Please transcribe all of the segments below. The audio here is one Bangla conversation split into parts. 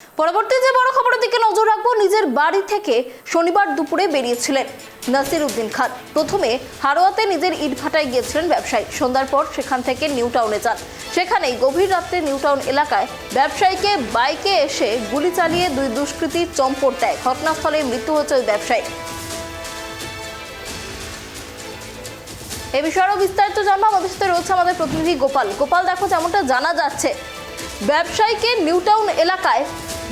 পরবর্তী যে বড় খবরের দিকে নজর রাখবো, নিজের বাড়ি থেকে শনিবার দুপুরে বেরিয়েছিলেন নাসির উদ্দিন খান। প্রথমে হারোয়াতে নিজের ইটভাটায় গিয়েছিলেন ব্যবসায়ী। সন্ধ্যার পর সেখান থেকে নিউ টাউনে যান। সেখানেই গভীর রাত্রে নিউ টাউন এলাকায় ব্যবসায়ীকে বাইকে এসে গুলি চালিয়ে দুই দুষ্কৃতী চম্পট দেয়। ঘটনাস্থলে মৃত্যু হয়েছে ওই ব্যবসায়ী। এই বিষয়ে আরো বিস্তারিত জানবো, আমাদের সাথে রয়েছে আমাদের প্রতিনিধি গোপাল। গোপাল, দেখো যেমনটা জানা যাচ্ছে, ব্যবসায়ীকে নিউ টাউন এলাকায়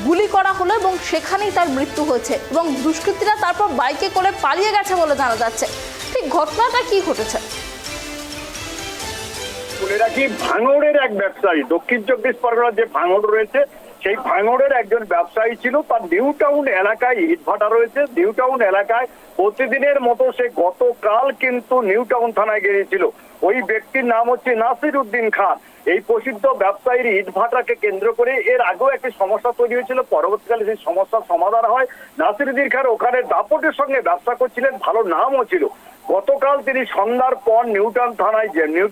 গুলি করা হলো এবং সেখানেই তার মৃত্যু হয়েছে এবং দুষ্কৃতীরা তারপর বাইকে করে পালিয়ে গেছে বলে জানা যাচ্ছে। ঠিক ঘটনাটা কি ঘটেছে? ভাঙড়ের এক ব্যবসায়ী, দক্ষিণ চব্বিশ পরগনার যে ভাঙড় রয়েছে সেই ভাঙড়ের একজন ব্যবসায়ী ছিল। তার নিউ টাউন এলাকায় ইটভাটা রয়েছে। নিউ টাউন এলাকায় প্রতিদিনের মতো সে গতকাল কিন্তু নিউ টাউন থানায় গিয়েছিল। ওই ব্যক্তির নাম হচ্ছে নাসির উদ্দিন খান। এই প্রসিদ্ধ ব্যবসায়ীর ইটভাটাকে কেন্দ্র করে এর আগেও একটি সমস্যা তৈরি হয়েছিল। পরবর্তীকালে সেই সমস্যার সমাধান হয়। নাসির উদ্দিন খান ওখানে দাপটের সঙ্গে ব্যবসা করছিলেন, ভালো নামও ছিল। গতকাল তিনি সন্ধ্যার পর নিউ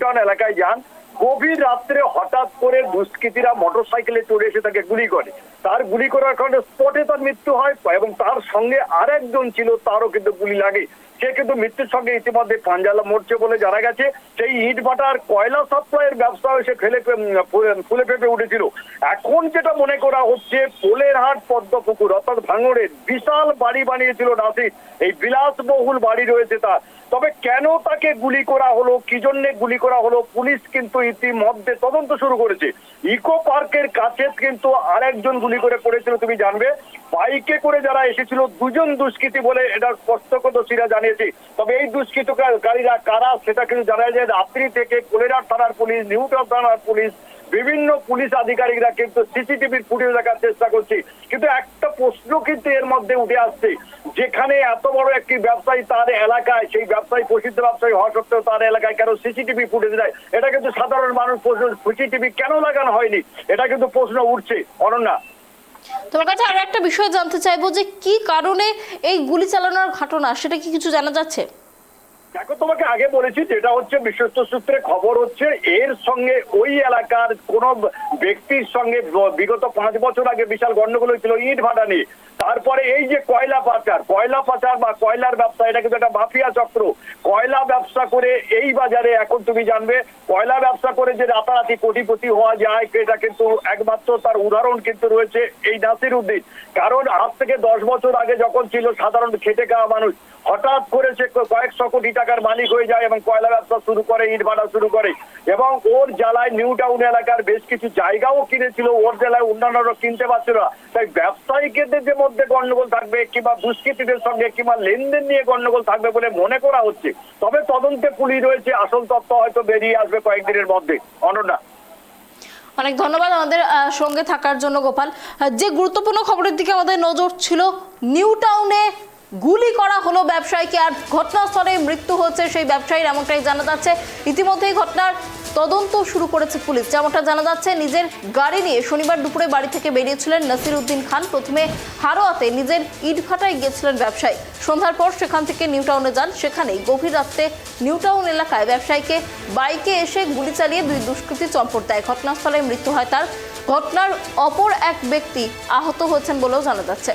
টাউন এলাকায় যান। গভীর রাত্রে হঠাৎ করে দুষ্কৃতীরা মোটরসাইকেলে চড়ে এসে তাকে গুলি করে। তার গুলি করার কারণে স্পটে তার মৃত্যু হয় এবং তার সঙ্গে আরেকজন ছিল, তারও কিন্তু গুলি লাগে। সে কিন্তু মৃত্যুর সঙ্গে ইতিমধ্যে পাঞ্জালা মরছে বলে জানা গেছে। সেই ইট ভাটার কয়লা সাপ্লাইয়ের ব্যবসা সে ফুলে ফেপে উঠেছিল। এখন যেটা মনে করা হচ্ছে, পোলেরহাট পদ্মপুকুর অর্থাৎ ভাঙড়ের বিশাল বাড়ি বানিয়েছিল নাসির। এই বিলাসবহুল বাড়ি রয়েছে তার। তবে কেন তাকে গুলি করা হলো, কি জন্য গুলি করা হলো, পুলিশ কিন্তু ইতিমধ্যে তদন্ত শুরু করেছে। ইকো পার্কের কাছে কিন্তু আরেকজন গুলি করে পড়েছিল, তুমি জানবে। বাইকে করে যারা এসেছিল দুজন দুষ্কৃতী বলে এটা প্রত্যক্ষদর্শীরা জানিয়েছে। তবে এই দুষ্কৃতকারীরা কারা সেটা কিন্তু জানা যায়। রাত্রি থেকে কোলেরাট থানার পুলিশ, নিউ টাউন থানার পুলিশ, বিভিন্ন পুলিশ আধিকারিকরা কিন্তু সিসিটিভির ফুটেজ দেখার চেষ্টা করছে। কিন্তু একটা প্রশ্ন কিন্তু এর মধ্যে উঠে আসছে, যেখানে এত বড় একটি ব্যবসায়ী তার এলাকায়, সেই ব্যবসায়ী প্রসিদ্ধ ব্যবসায়ী হওয়া সত্ত্বেও তার এলাকায় কেন সিসিটিভি ফুটেজ দেয়? এটা কিন্তু সাধারণ মানুষ প্রশ্ন, সিসিটিভি কেন লাগানো হয়নি, এটা কিন্তু প্রশ্ন উঠছে। অনন্যা, তোমার কাছে আরো একটা বিষয় জানতে চাইবো, যে কি কারণে এই গুলি চালানোর ঘটনা, সেটা কি কিছু জানা যাচ্ছে? দেখো, তোমাকে আগে বলেছি, যেটা হচ্ছে বিশ্বস্ত সূত্রে খবর হচ্ছে এর সঙ্গে ওই এলাকার কোন ব্যক্তির সঙ্গে বিগত 5 বছর আগে বিশাল গন্ডগোল হয়েছিল ইট ভাটা নিয়ে। তারপরে এই যে কয়লা পাচার বা কয়লার ব্যবসা, এটা কিন্তু একটা মাফিয়া চক্র। কয়লা ব্যবসা করে এই বাজারে এখন তুমি জানবে, কয়লা ব্যবসা করে যে রাতারাতি কোটিপতি হওয়া যায়, এটা কিন্তু একমাত্র তার উদাহরণ কিন্তু রয়েছে এই নাসির উদ্দিন। কারণ আজ থেকে 10 বছর আগে যখন ছিল সাধারণ খেটে খাওয়া মানুষ, হঠাৎ করে সে কয়েকশো কোটি টাকার মালিক হয়ে যায় এবং কয়লা ব্যবসা শুরু করে, ইট ভাটা শুরু করে। এবং ওর জ্বালায় নিউ টাউন এলাকার বেশ কিছু জায়গাও কিনেছিল, ওর জ্বালায় অন্যান্যরা কিনতে পারছিল না। তাই ব্যবসায়ীদের যে মধ্যে গন্ডগোল থাকবে কিংবা দুষ্কৃতীদের সঙ্গে কিংবা লেনদেন নিয়ে গন্ডগোল থাকবে বলে মনে করা হচ্ছে। তবে তদন্তে পুলিশ রয়েছে, আসল তথ্য হয়তো বেরিয়ে আসবে কয়েকদিনের মধ্যে। অনন্যা, অনেক ধন্যবাদ আমাদের সঙ্গে থাকার জন্য গোপাল। যে গুরুত্বপূর্ণ খবরের দিকে আমাদের নজর ছিল, নিউ টাউনে গুলি করা হলো ব্যবসায়ীকে আর ঘটনাস্থলে মৃত্যু হচ্ছে সেই ব্যবসায়ীর, এমনটাই জানা যাচ্ছে। ইতিমধ্যেই ঘটনার তদন্ত শুরু করেছে পুলিশ। যেমনটা জানা যাচ্ছে, নিজের গাড়ি নিয়ে শনিবার দুপুরে বাড়ি থেকে বেরিয়েছিলেন নাসির উদ্দিন খান। প্রথমে হারোয়াতে নিজের ইটভাটায় গিয়েছিলেন ব্যবসায়ী। সন্ধ্যার পর সেখান থেকে নিউ টাউনে যান। সেখানেই গভীর রাত্রে নিউ টাউন এলাকায় ব্যবসায়ীকে বাইকে এসে গুলি চালিয়ে দুই দুষ্কৃতী চম্পট দেয়। ঘটনাস্থলে মৃত্যু হয় তার। ঘটনার অপর এক ব্যক্তি আহত হয়েছেন বলেও জানা যাচ্ছে।